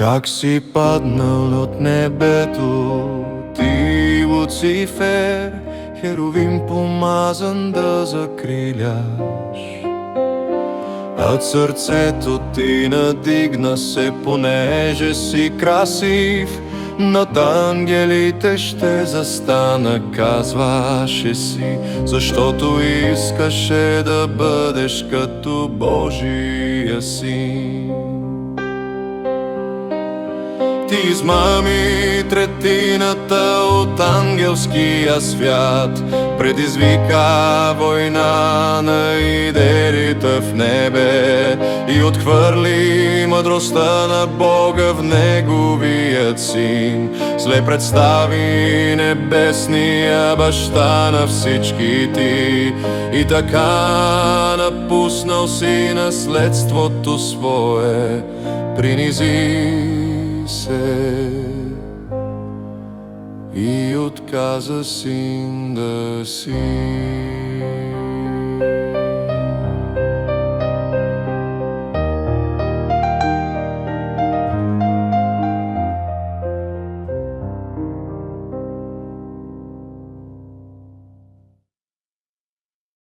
Как си паднал от небето, ти Луцифер, херовим помазан да закриляш. От сърцето ти надигна се, понеже си красив, над ангелите ще застана, казваше си, защото искаше да бъдеш като Божия син. Ти измами третината от ангелския свят, предизвика война на идеите в небе и отхвърли мъдростта на Бога в Неговият син. Зле представи небесния баща на всички ти и така напуснал си наследството свое, принизи се и отказа син да си.